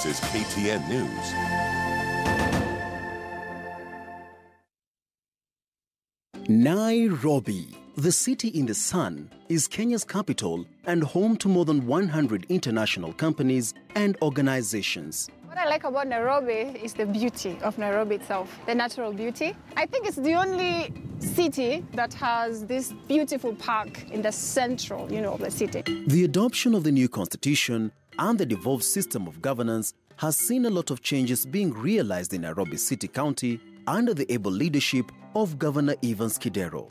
This is KTN News. Nairobi, the city in the sun, is Kenya's capital and home to more than 100 international companies and organizations. What I like about Nairobi is the beauty of Nairobi itself, the natural beauty. I think it's the only city that has this beautiful park in the central, of the city. The adoption of the new constitution and the devolved system of governance has seen a lot of changes being realized in Nairobi City County under the able leadership of Governor Evans Kidero.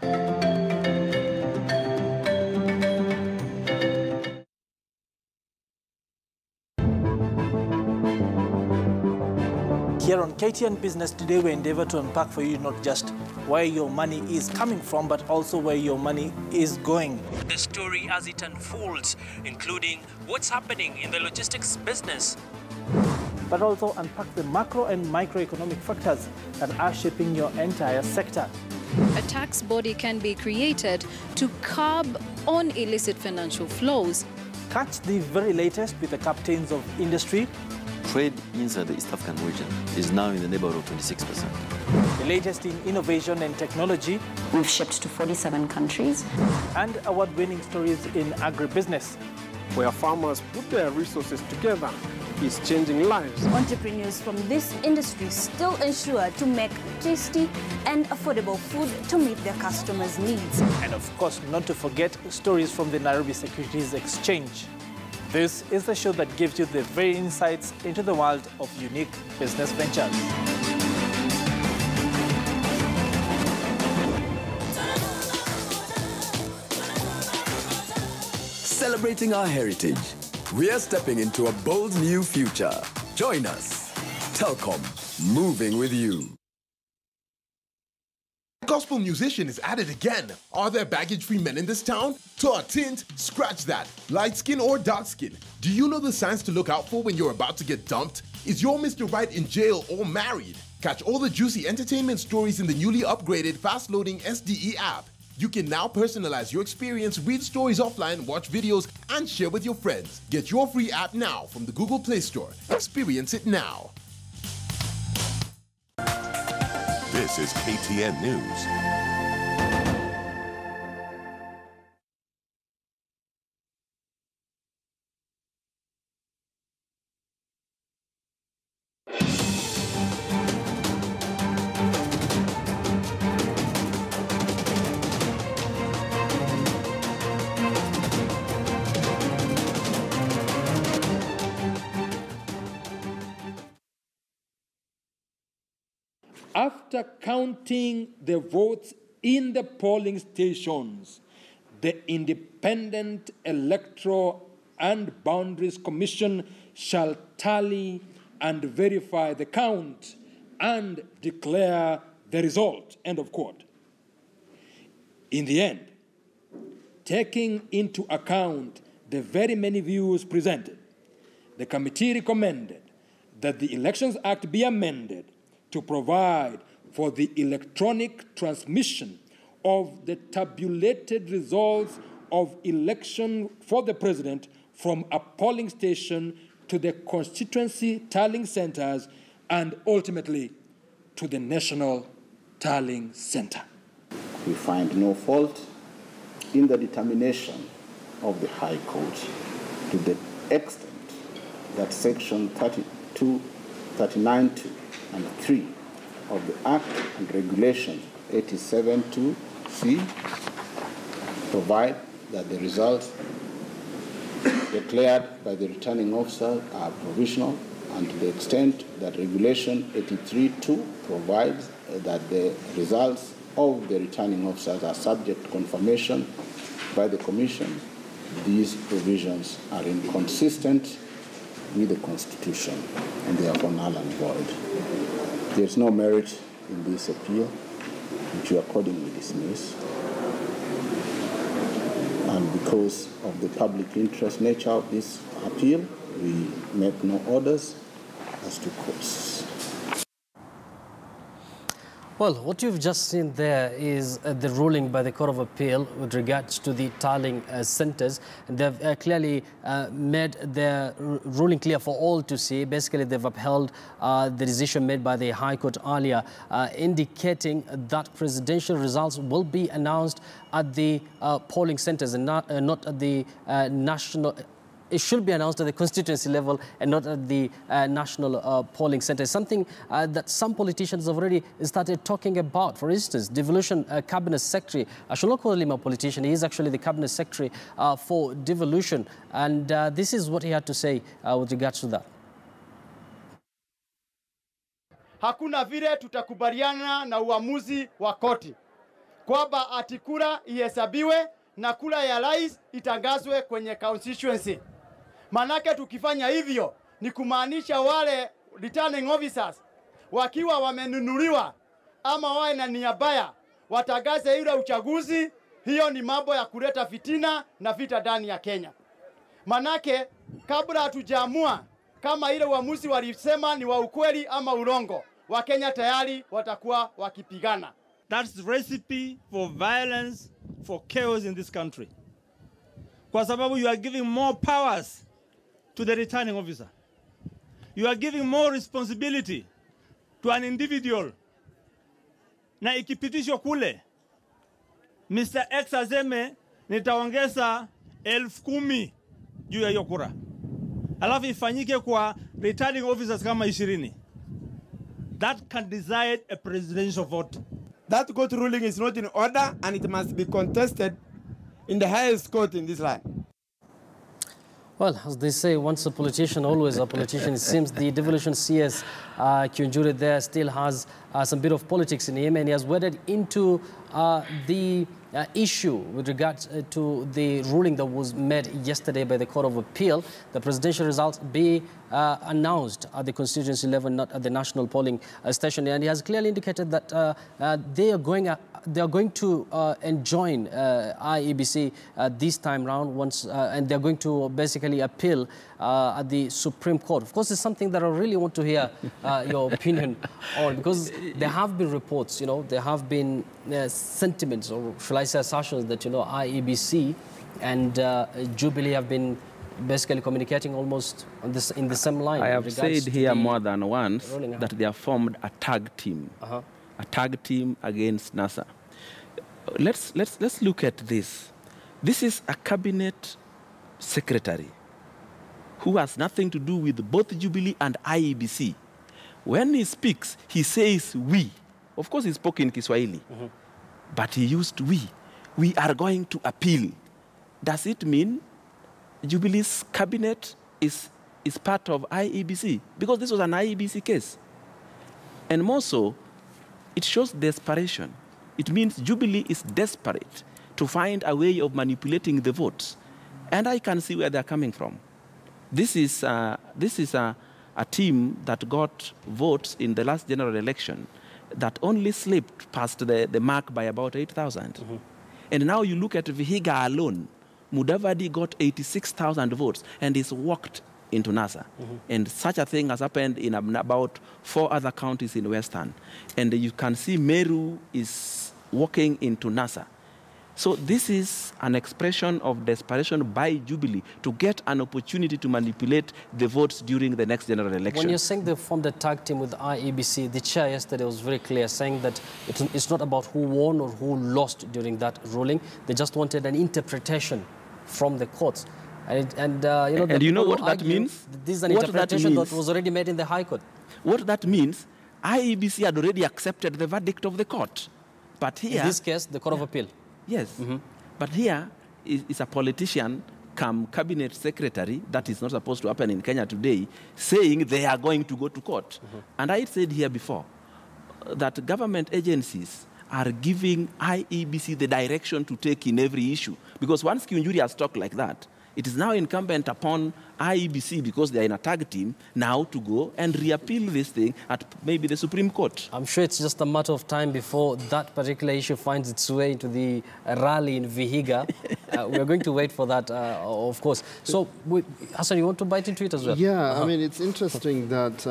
Here on KTN Business Today, we endeavor to unpack for you not just where your money is coming from, but also where your money is going. The story as it unfolds, including what's happening in the logistics business, but also unpack the macro and microeconomic factors that are shaping your entire sector. A tax body can be created to curb on illicit financial flows. Catch the very latest with the captains of industry. Trade inside the East African region is now in the neighborhood of 26%. The latest in innovation and technology. We've shipped to 47 countries. And award-winning stories in agribusiness, where farmers put their resources together is changing lives. Entrepreneurs from this industry still ensure to make tasty and affordable food to meet their customers' needs. And of course, not to forget stories from the Nairobi Securities Exchange. This is the show that gives you the very insights into the world of unique business ventures. Celebrating our heritage, we are stepping into a bold new future. Join us. Telkom, moving with you. Gospel musician is at it again. Are there baggage-free men in this town? Tar, tint, scratch that. Light skin or dark skin? Do you know the signs to look out for when you're about to get dumped? Is your Mr. Right in jail or married? Catch all the juicy entertainment stories in the newly upgraded fast-loading SDE app. You can now personalize your experience, read stories offline, watch videos, and share with your friends. Get your free app now from the Google Play Store. Experience it now. This is KTN News. After counting the votes in the polling stations, the Independent Electoral and Boundaries Commission shall tally and verify the count and declare the result. End of quote. In the end, taking into account the very many views presented, the committee recommended that the Elections Act be amended to provide for the electronic transmission of the tabulated results of election for the president from a polling station to the constituency tallying centers and ultimately to the national tallying center. We find no fault in the determination of the High Court to the extent that Section 32, 39(2) and 3 of the Act and Regulation 87(2)(c) provide that the results declared by the returning officer are provisional, and to the extent that Regulation 83(2) provides that the results of the returning officers are subject to confirmation by the Commission, these provisions are inconsistent with the Constitution and therefore null and void. There is no merit in this appeal, which we accordingly dismiss. And because of the public interest nature of this appeal, we make no orders as to costs. Well, what you've just seen there is the ruling by the Court of Appeal with regards to the tallying centres. They've clearly made their ruling clear for all to see. Basically, they've upheld the decision made by the High Court earlier, indicating that presidential results will be announced at the polling centres and not at the national. It should be announced at the constituency level and not at the national polling centre. Something that some politicians have already started talking about. For instance, Devolution Cabinet Secretary, I shall not call him a politician, he is actually the Cabinet Secretary for Devolution. And this is what he had to say with regards to that. Hakuna vile tutakubaliana na uamuzi wa koti kwamba ati kura ihesabiwe na kura ya rais itangazwe kwenye constituency. Manake tukifanya hivyo ni kumaanisha wale returning officers wakiwa wamenunuliwa ama wawe na nia mbaya watangaze ile uchaguzi. Hiyo ni mambo ya kuleta fitina na vita ndani ya Kenya. Manake kabla hatujaamua kama ile uamuzi walisema ni wa ukweli ama urongo, Wakenya tayari watakuwa wakipigana. That's recipe for violence, for chaos in this country. Kwa sababu you are giving more powers to the returning officer. You are giving more responsibility to an individual. Na ikipitishwa kule, Mr. X azeme nitaongeza 10,000 juu ya hiyo kura. Alafu ifanyike kwa returning officers kama 20. That can decide a presidential vote. That court ruling is not in order and it must be contested in the highest court in this land. Well, as they say, once a politician, always a politician. It seems the devolution CS, Kyunjure there, still has some bit of politics in him, and he has waded into the issue with regards to the ruling that was made yesterday by the Court of Appeal. The presidential results be announced at the constituency level, not at the national polling station. And he has clearly indicated that they are going to enjoin IEBC this time round once, and they're going to basically appeal at the Supreme Court. Of course, it's something that I really want to hear your opinion on, because there have been reports, there have been sentiments, or shall I say assertions, that, IEBC and Jubilee have been basically communicating almost on this, in the same line. I have said here more than once that they have formed a tag team, a tag team against NASA. Let's look at this. This is a cabinet secretary who has nothing to do with both Jubilee and IEBC. When he speaks, he says we. Of course, he spoke in Kiswahili, but he used we. We are going to appeal. Does it mean Jubilee's cabinet is part of IEBC? Because this was an IEBC case. And more so, it shows desperation. It means Jubilee is desperate to find a way of manipulating the votes. And I can see where they're coming from. This is a team that got votes in the last general election that only slipped past the mark by about 8,000. And now you look at Vihiga alone, Mudavadi got 86,000 votes and is walked into NASA. And such a thing has happened in about 4 other counties in Western. And you can see Meru is walking into NASA. So this is an expression of desperation by Jubilee to get an opportunity to manipulate the votes during the next general election. When you're saying they formed a tag team with IEBC, the chair yesterday was very clear, saying that it's not about who won or who lost during that ruling. They just wanted an interpretation from the courts. And you know what that means? This is an interpretation that was already made in the High Court. What that means, IEBC had already accepted the verdict of the court. But here, in this case, the Court of Appeal. Yes, but here is a politician come cabinet secretary, that is not supposed to happen in Kenya today, saying they are going to go to court. And I said here before that government agencies are giving IEBC the direction to take in every issue. Because once Kyunjuri has talked like that, it is now incumbent upon IEBC, because they are in a tag team, now to go and reappeal this thing at maybe the Supreme Court. I'm sure it's just a matter of time before that particular issue finds its way into the rally in Vihiga. We're going to wait for that, of course. So, Hassan, you want to bite into it as well? Yeah, I mean, it's interesting that,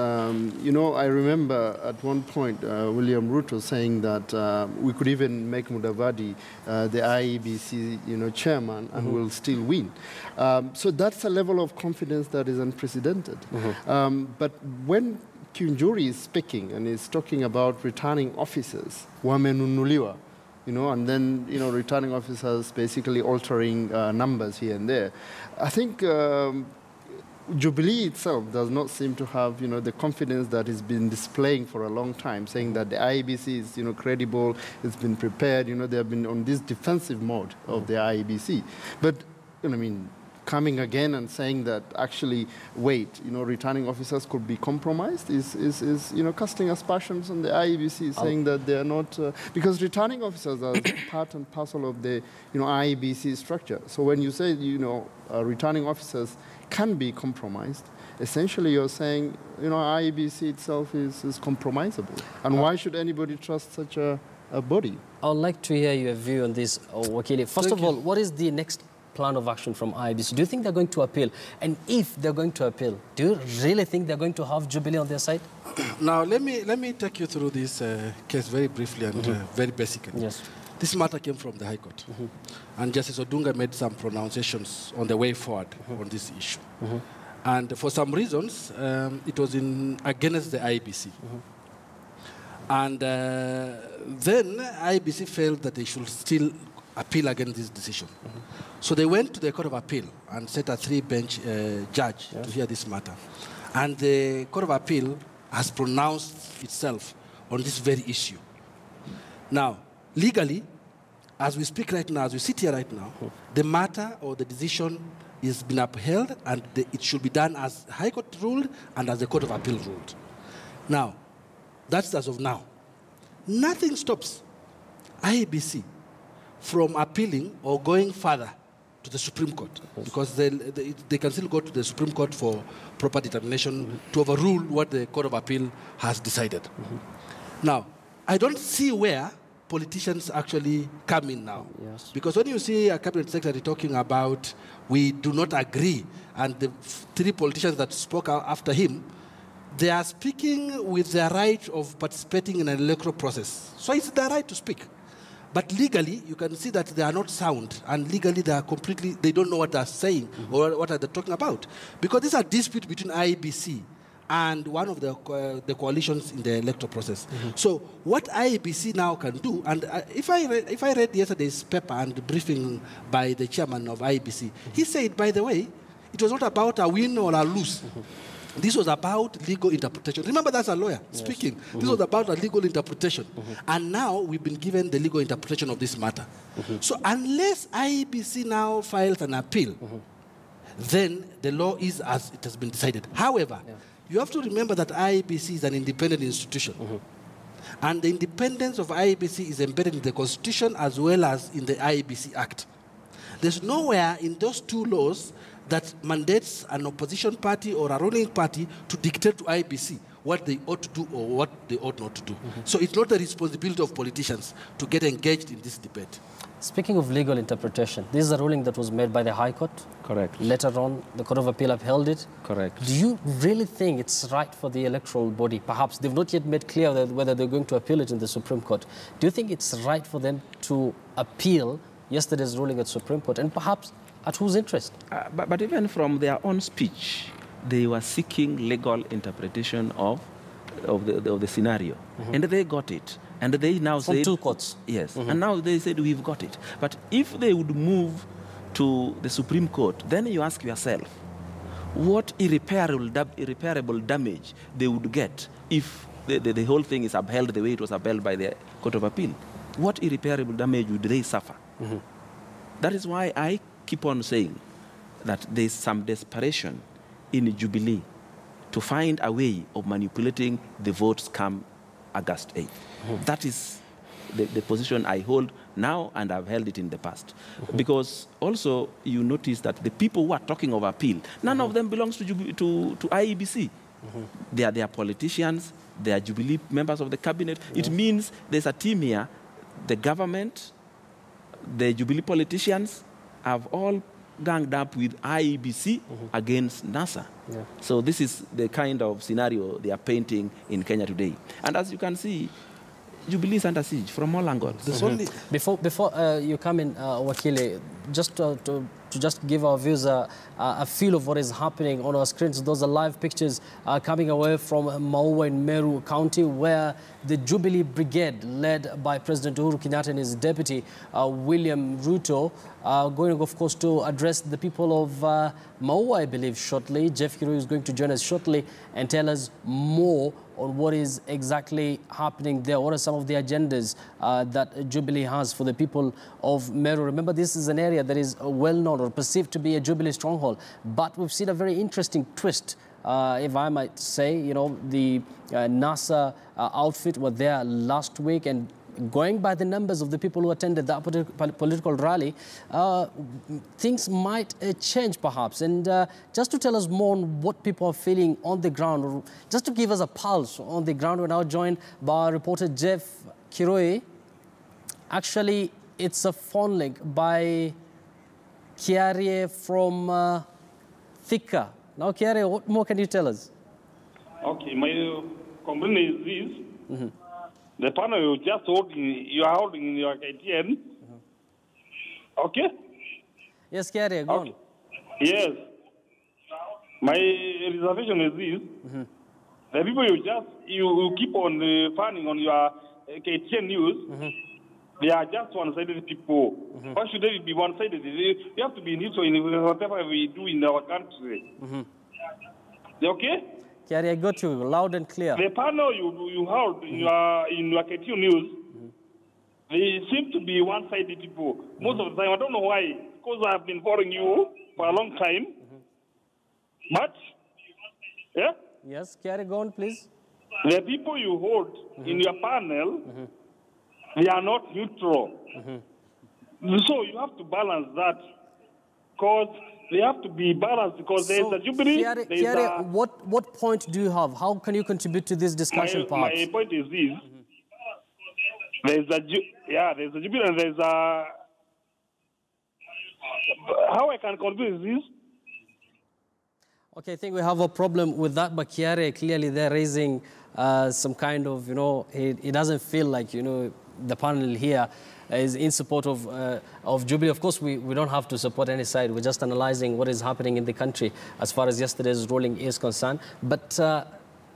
you know, I remember at one point William Ruto saying that we could even make Mudavadi the IEBC, you know, chairman, and we'll still win. So that's a level of confidence that is unprecedented. But when Kiunjuri is speaking and is talking about returning officers, wamenunuliwa, you know, and then, you know, returning officers basically altering numbers here and there. I think Jubilee itself does not seem to have, you know, the confidence that it's been displaying for a long time, saying that the IEBC is, you know, credible, it's been prepared, you know, they have been on this defensive mode of the IEBC. But, you know, I mean, coming again and saying that actually, wait, you know, returning officers could be compromised is you know, casting aspersions on the IEBC, saying that they are not, because returning officers are part and parcel of the, you know, IEBC structure. So when you say, you know, returning officers can be compromised, essentially you're saying, you know, IEBC itself is compromisable. And why should anybody trust such a body? I would like to hear your view on this, Wakili. First of all, what is the next plan of action from IEBC? Do you think they're going to appeal? And if they're going to appeal, do you really think they're going to have Jubilee on their side? Now, let me take you through this case very briefly and very basically. Yes. This matter came from the High Court. And Justice Odunga made some pronunciations on the way forward on this issue. And for some reasons, it was against the IEBC. And then IEBC felt that they should still appeal against this decision. So they went to the Court of Appeal and set a 3-bench judge to hear this matter. And the Court of Appeal has pronounced itself on this very issue. Now, legally, as we speak right now, as we sit here right now, the matter or the decision is been upheld, and it should be done as High Court ruled and as the Court of Appeal ruled. Now, that's as of now. Nothing stops IEBC from appealing or going further to the Supreme Court, because they can still go to the Supreme Court for proper determination to overrule what the Court of Appeal has decided. Now, I don't see where politicians actually come in now. Because when you see a cabinet secretary talking about we do not agree, and the 3 politicians that spoke after him, they are speaking with their right of participating in an electoral process. So it's their right to speak. But legally, you can see that they are not sound, and legally they are completely, they don't know what they're saying or what are they talking about. Because this is a dispute between IEBC and one of the coalitions in the electoral process. So what IEBC now can do, and if I read yesterday's paper and the briefing by the chairman of IEBC, he said, by the way, it was not about a win or a lose. This was about legal interpretation. Remember, that's a lawyer speaking. This was about a legal interpretation. And now we've been given the legal interpretation of this matter. So unless IEBC now files an appeal, then the law is as it has been decided. However, you have to remember that IEBC is an independent institution. And the independence of IEBC is embedded in the Constitution as well as in the IEBC Act. There's nowhere in those 2 laws that mandates an opposition party or a ruling party to dictate to IEBC what they ought to do or what they ought not to do. So it's not the responsibility of politicians to get engaged in this debate. Speaking of legal interpretation, this is a ruling that was made by the High Court. Correct. Later on, the Court of Appeal upheld it. Correct. Do you really think it's right for the electoral body? Perhaps they've not yet made clear whether they're going to appeal it in the Supreme Court. Do you think it's right for them to appeal yesterday's ruling at Supreme Court, and perhaps at whose interest? But even from their own speech, they were seeking legal interpretation of the scenario, and they got it. And they now from said, 2 courts. Yes, and now they said we've got it. But if they would move to the Supreme Court, then you ask yourself, what irreparable damage they would get if the whole thing is upheld the way it was upheld by the Court of Appeal? What irreparable damage would they suffer? That is why I keep on saying that there's some desperation in Jubilee to find a way of manipulating the votes come August 8th. That is the position I hold now, and I've held it in the past. Because also you notice that the people who are talking of appeal, none of them belongs to IEBC. They are politicians, they are Jubilee members of the cabinet. It means there's a team here, the government, the Jubilee politicians, have all ganged up with IEBC against NASA. Yeah. So this is the kind of scenario they are painting in Kenya today. And as you can see, Jubilee is under siege from all angles. Before you come in, Wakili, just to just give our viewers a feel of what is happening on our screens. Those are live pictures coming away from Maua in Meru County, where the Jubilee Brigade, led by President Uhuru Kenyatta and his deputy, William Ruto, going, of course, to address the people of Maua, I believe, shortly. Jeff Kirui is going to join us shortly and tell us more on what is exactly happening there. What are some of the agendas that Jubilee has for the people of Meru? Remember, this is an area that is well known or perceived to be a Jubilee stronghold, but we've seen a very interesting twist, if I might say. You know, the NASA outfit were there last week, and going by the numbers of the people who attended that political rally, things might change perhaps. And just to tell us more on what people are feeling on the ground, or just to give us a pulse on the ground, we're now joined by our reporter Jeff Kirui. Actually, it's a phone link by Kiarie from Thika. Now, Kiarie, what more can you tell us? Okay, my complaint is this. The panel you are holding in your KTN. Okay? Yes, Kiarie, go on. Yes. My reservation is this. The people you keep on fanning on your KTN news, they are just one-sided people. Why should they be one-sided? You have to be neutral in whatever we do in our country. Okay? Kiarie, I got you loud and clear. The panel you hold in your KTN news, they seem to be one-sided people. Most of the time, I don't know why, because I've been following you for a long time. But, yeah? Yes, Kiarie, go on, please. The people you hold in your panel, they are not neutral. So you have to balance that, because they have to be balanced, because there is a Jubilee. Kiarie, what point do you have? How can you contribute to this discussion, perhaps? My point is this. There's a Jubilee and there's a... How I can convince this? Okay, I think we have a problem with that, but Kiarie, clearly they're raising some kind of, you know, it doesn't feel like, you know, the panel here is in support of Jubilee. Of course, we don't have to support any side. We're just analyzing what is happening in the country as far as yesterday's ruling is concerned. But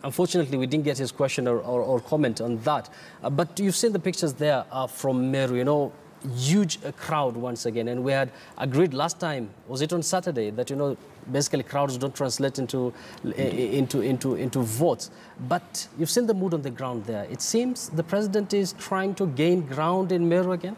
unfortunately, we didn't get his question or comment on that. But you've seen the pictures there from Meru, you know, huge crowd once again. And we had agreed last time, was it on Saturday, that, you know, basically crowds don't translate into votes. But you've seen the mood on the ground there. It seems the president is trying to gain ground in Meru again?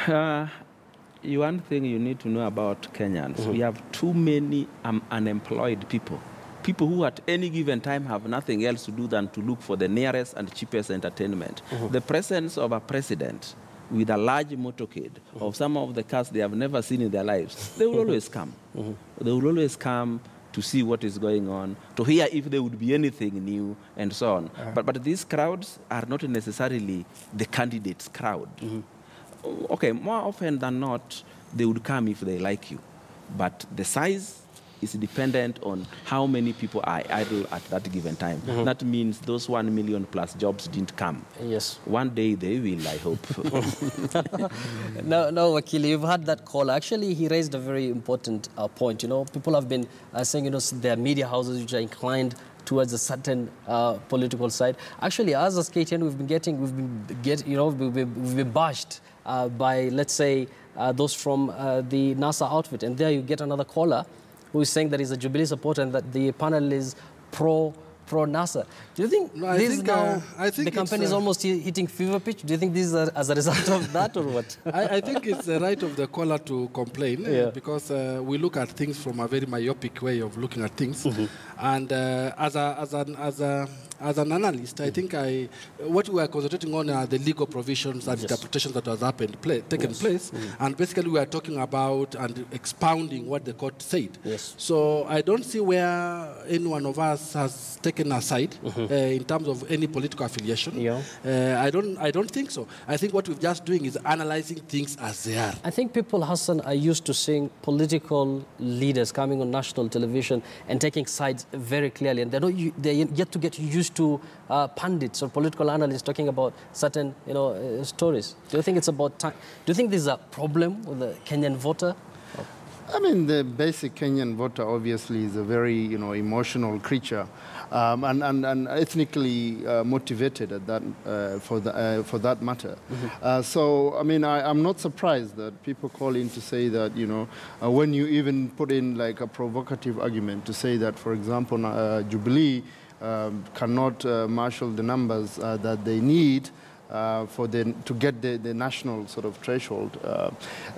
One thing you need to know about Kenyans, we have too many unemployed people. People who at any given time have nothing else to do than to look for the nearest and cheapest entertainment. The presence of a president with a large motorcade of some of the cars they have never seen in their lives, they will always come. They will always come to see what is going on, to hear if there would be anything new, and so on. But these crowds are not necessarily the candidate's crowd. Okay, more often than not, they would come if they like you. But the size is dependent on how many people are idle at that given time. That means those 1 million plus jobs didn't come. Yes. One day they will, I hope. No, Wakili, you've had that call. Actually, he raised a very important point. You know, people have been saying, you know, there are media houses which are inclined towards a certain political side. Actually, as a KTN, we've been bashed by, let's say, those from the NASA outfit. And there you get another caller who is saying that he's a Jubilee supporter and that the panel is pro-NASA. Do you think the campaign is almost hitting fever pitch? Do you think this is as a result of that or what? I think it's the right of the caller to complain because we look at things from a very myopic way of looking at things. And as an analyst, I think what we are concentrating on are the legal provisions and interpretations that has taken place. And basically we are talking about and expounding what the court said. So I don't see where any one of us has taken taken aside in terms of any political affiliation. I don't think so. I think what we're just doing is analyzing things as they are. I think people, Hassan, are used to seeing political leaders coming on national television and taking sides very clearly, and they're yet to get used to pundits or political analysts talking about certain, stories. Do you think it's about time? Do you think there's a problem with the Kenyan voter? I mean, the basic Kenyan voter obviously is a very, emotional creature, and ethnically motivated at that, for that matter. So, I mean, I'm not surprised that people call in to say that, when you even put in like a provocative argument to say that, for example, Jubilee cannot marshal the numbers that they need to get the national sort of threshold,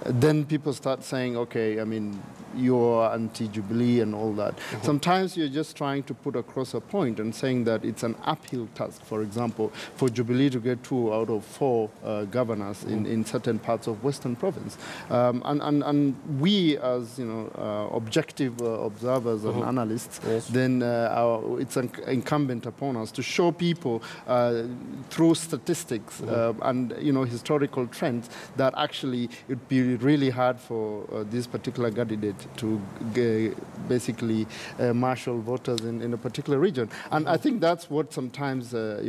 then people start saying, okay, I mean, you're anti-Jubilee and all that. Sometimes you're just trying to put across a point and saying that it's an uphill task, for example, for Jubilee to get 2 out of 4 governors in certain parts of Western Province. And we, as objective observers and analysts, then it's incumbent upon us to show people through statistics and historical trends that actually it would be really hard for this particular candidate to basically marshal voters in a particular region. And I think that's what sometimes a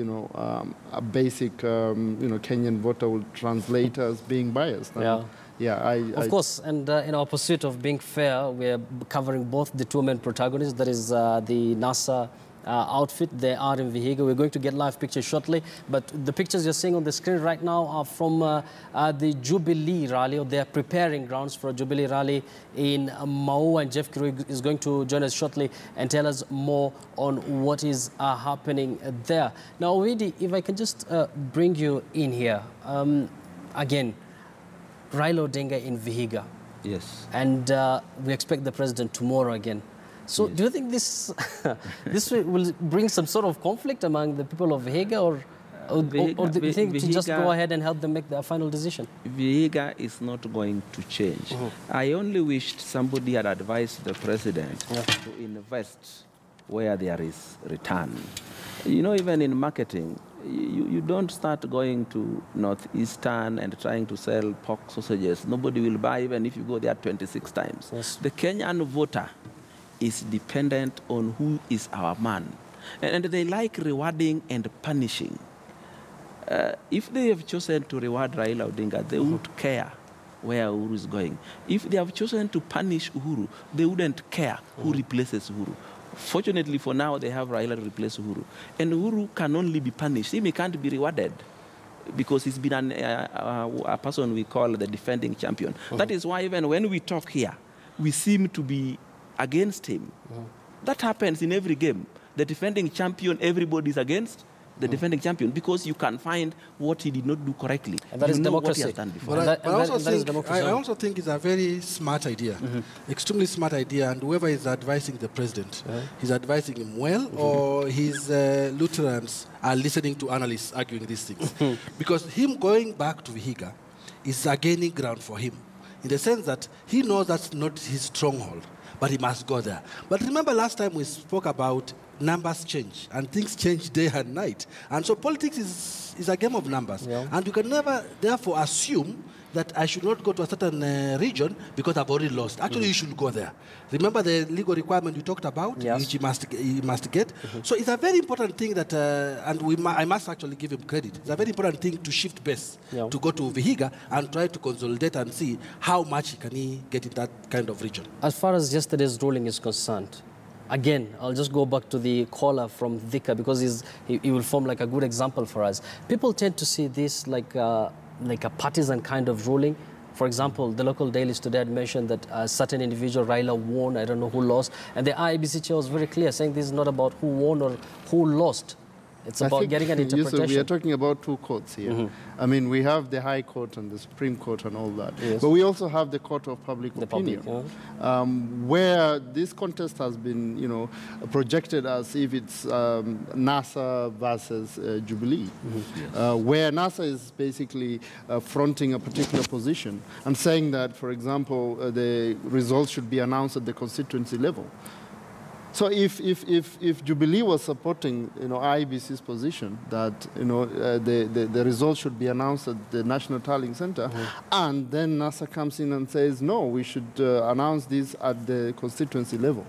basic Kenyan voter will translate as being biased. Of course, and in our pursuit of being fair, we're covering both the 2 main protagonists, that is the NASA outfit. They are in Vihiga. We're going to get live pictures shortly, but the pictures you're seeing on the screen right now are from the Jubilee rally, or they're preparing grounds for a Jubilee rally in Mau, and Jeff Kirui is going to join us shortly and tell us more on what is happening there. Now, Widi, if I can just bring you in here. Again, Raila Odinga in Vihiga. Yes. And we expect the president tomorrow again. So do you think this will bring some sort of conflict among the people of Vihiga, or do you think to just go ahead and help them make their final decision? Vihiga is not going to change. I only wished somebody had advised the president to invest where there is return. Even in marketing, you don't start going to Northeastern and trying to sell pork sausages. Nobody will buy even if you go there 26 times. The Kenyan voter is dependent on who is our man. And they like rewarding and punishing. If they have chosen to reward Raila Odinga, they won't care where Uhuru is going. If they have chosen to punish Uhuru, they wouldn't care who replaces Uhuru. Fortunately for now, they have Raila to replace Uhuru. And Uhuru can only be punished. He can't be rewarded because he's been a person we call the defending champion. That is why even when we talk here, we seem to be against him. That happens in every game. The defending champion, everybody is against the defending champion because you can find what he did not do correctly. And that is democracy. What he has done before. I also think it's a very smart idea, extremely smart idea, and whoever is advising the president, he's advising him well, or his lieutenants are listening to analysts arguing these things. Because him going back to Vihiga is a gaining ground for him, in the sense that he knows that's not his stronghold, but he must go there. But remember last time we spoke about numbers change, and things change day and night. And so politics is a game of numbers. And you can never, therefore, assume that I should not go to a certain region because I've already lost. Actually, you should go there. Remember the legal requirement you talked about, which he must get? So it's a very important thing that, and I must actually give him credit. It's a very important thing to shift base, to go to Vihiga and try to consolidate and see how much can he get in that kind of region. As far as yesterday's ruling is concerned, again, I'll just go back to the caller from Thika because he will form like a good example for us. People tend to see this like a partisan kind of ruling. For example, the local dailies today had mentioned that a certain individual, Raila, won. I don't know who lost. And the IEBC chair was very clear, saying this is not about who won or who lost. It's about getting an interpretation. We are talking about 2 courts here. I mean, we have the High Court and the Supreme Court and all that. But we also have the Court of Public Opinion, where this contest has been, projected as if it's NASA versus Jubilee, where NASA is basically fronting a particular position and saying that, for example, the results should be announced at the constituency level. So if Jubilee was supporting, IEBC's position that, the results should be announced at the National Tallying Center, and then NASA comes in and says, no, we should announce this at the constituency level.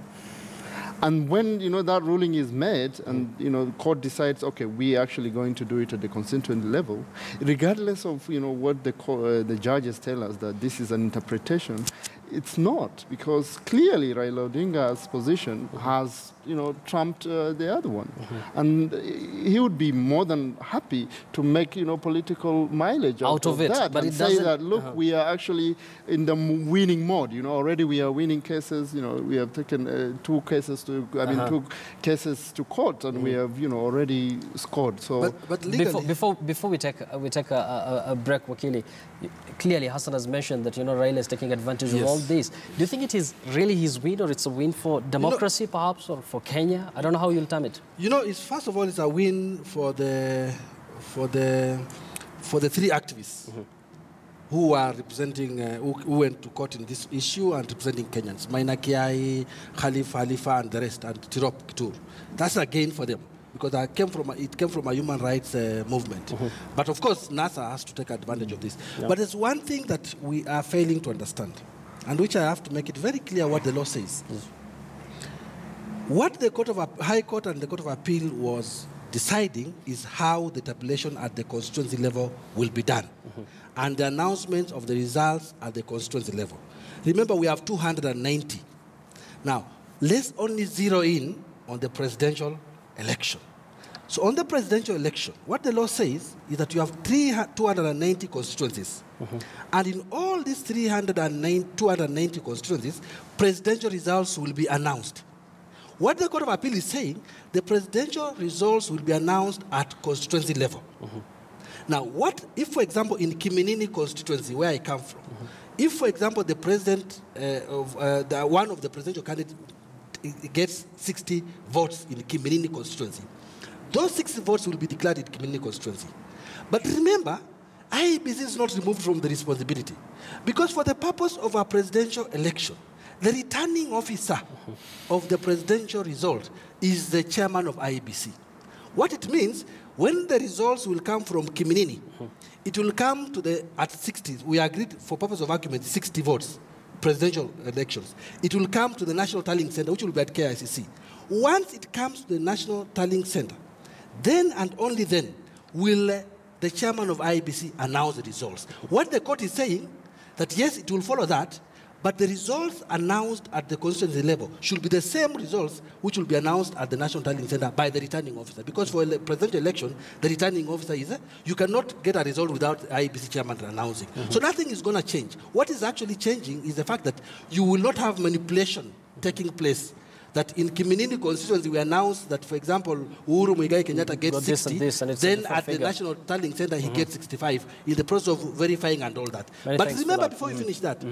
And when, that ruling is made and, the court decides, okay, we're actually going to do it at the constituency level, regardless of, what the judges tell us that this is an interpretation, it's not, because clearly Raila Odinga's position has, trumped the other one. And he would be more than happy to make, political mileage out of it, that, but and say that, look, we are actually in the winning mode. Already we are winning cases. We have taken two cases to court, and we have, already scored. So, but before we take a break, Wakili, clearly Hassan has mentioned that Raila is taking advantage of all this. Do you think it is really his win, or it's a win for democracy, perhaps, or for Kenya? I don't know how you'll term it. First of all, it's a win for the three activists who are representing, who went to court in this issue and representing Kenyans: Maina Kiai, Khalifa, and the rest, and Tirop Kitur. That's a gain for them, because it came from a human rights movement. But of course, NASA has to take advantage of this. Yeah. But there's one thing that we are failing to understand, and which I have to make it very clear what the law says. What the High Court and the Court of Appeal was deciding is how the tabulation at the constituency level will be done, and the announcement of the results at the constituency level. Remember, we have 290. Now, let's only zero in on the presidential election. So on the presidential election, what the law says is that you have 290 constituencies. And in all these 290 constituencies, presidential results will be announced. What the Court of Appeal is saying, the presidential results will be announced at constituency level. Now, what if, for example, in Kiminini constituency, where I come from, if, for example, the president one of the presidential candidates gets 60 votes in Kiminini constituency, those 60 votes will be declared in Kiminini constituency. But remember, IEBC is not removed from the responsibility, because for the purpose of a presidential election, the returning officer of the presidential result is the chairman of IEBC. What it means, when the results will come from Kiminini, it will come to at 60. We agreed, for purpose of argument, 60 votes, presidential elections. It will come to the National Tallying Center, which will be at KICC. Once it comes to the National Tallying Center, then and only then will the chairman of IEBC announce the results. What the court is saying, that yes, it will follow that, but the results announced at the constituency level should be the same results which will be announced at the National Tallying Center by the returning officer. Because for a presidential election, the returning officer is you cannot get a result without the IEBC chairman announcing. So nothing is going to change. What is actually changing is the fact that you will not have manipulation taking place. That in Kiminini constituency, we announced that, for example, Uhuru Muigai Kenyatta gets 60, and then at the National Tallying Center, he gets 65, in the process of verifying and all that. But remember, before you finish that,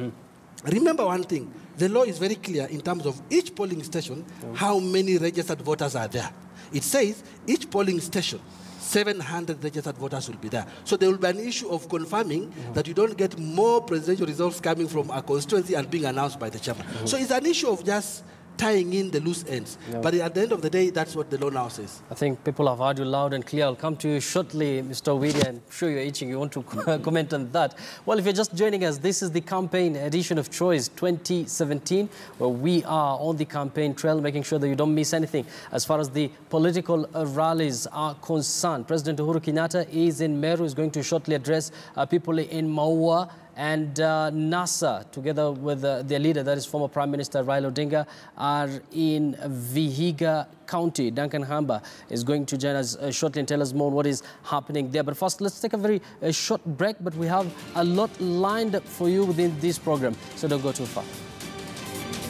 remember one thing. The law is very clear in terms of each polling station, how many registered voters are there. It says each polling station, 700 registered voters will be there. So there will be an issue of confirming that you don't get more presidential results coming from a constituency and being announced by the chairman. So it's an issue of just tying in the loose ends. But at the end of the day, that's what the law now says. I think people have heard you loud and clear. I'll come to you shortly, Mr. Widi. I'm sure you're itching. You want to comment on that. Well, if you're just joining us, this is the campaign edition of Choice 2017, where we are on the campaign trail, making sure that you don't miss anything as far as the political rallies are concerned. President Uhuru Kenyatta is in Meru, is going to shortly address people in Maua. And NASA, together with their leader, that is former Prime Minister Raila Odinga, are in Vihiga County. Duncan Hamba is going to join us shortly and tell us more what is happening there. But first, let's take a very short break, but we have a lot lined up for you within this program, so don't go too far.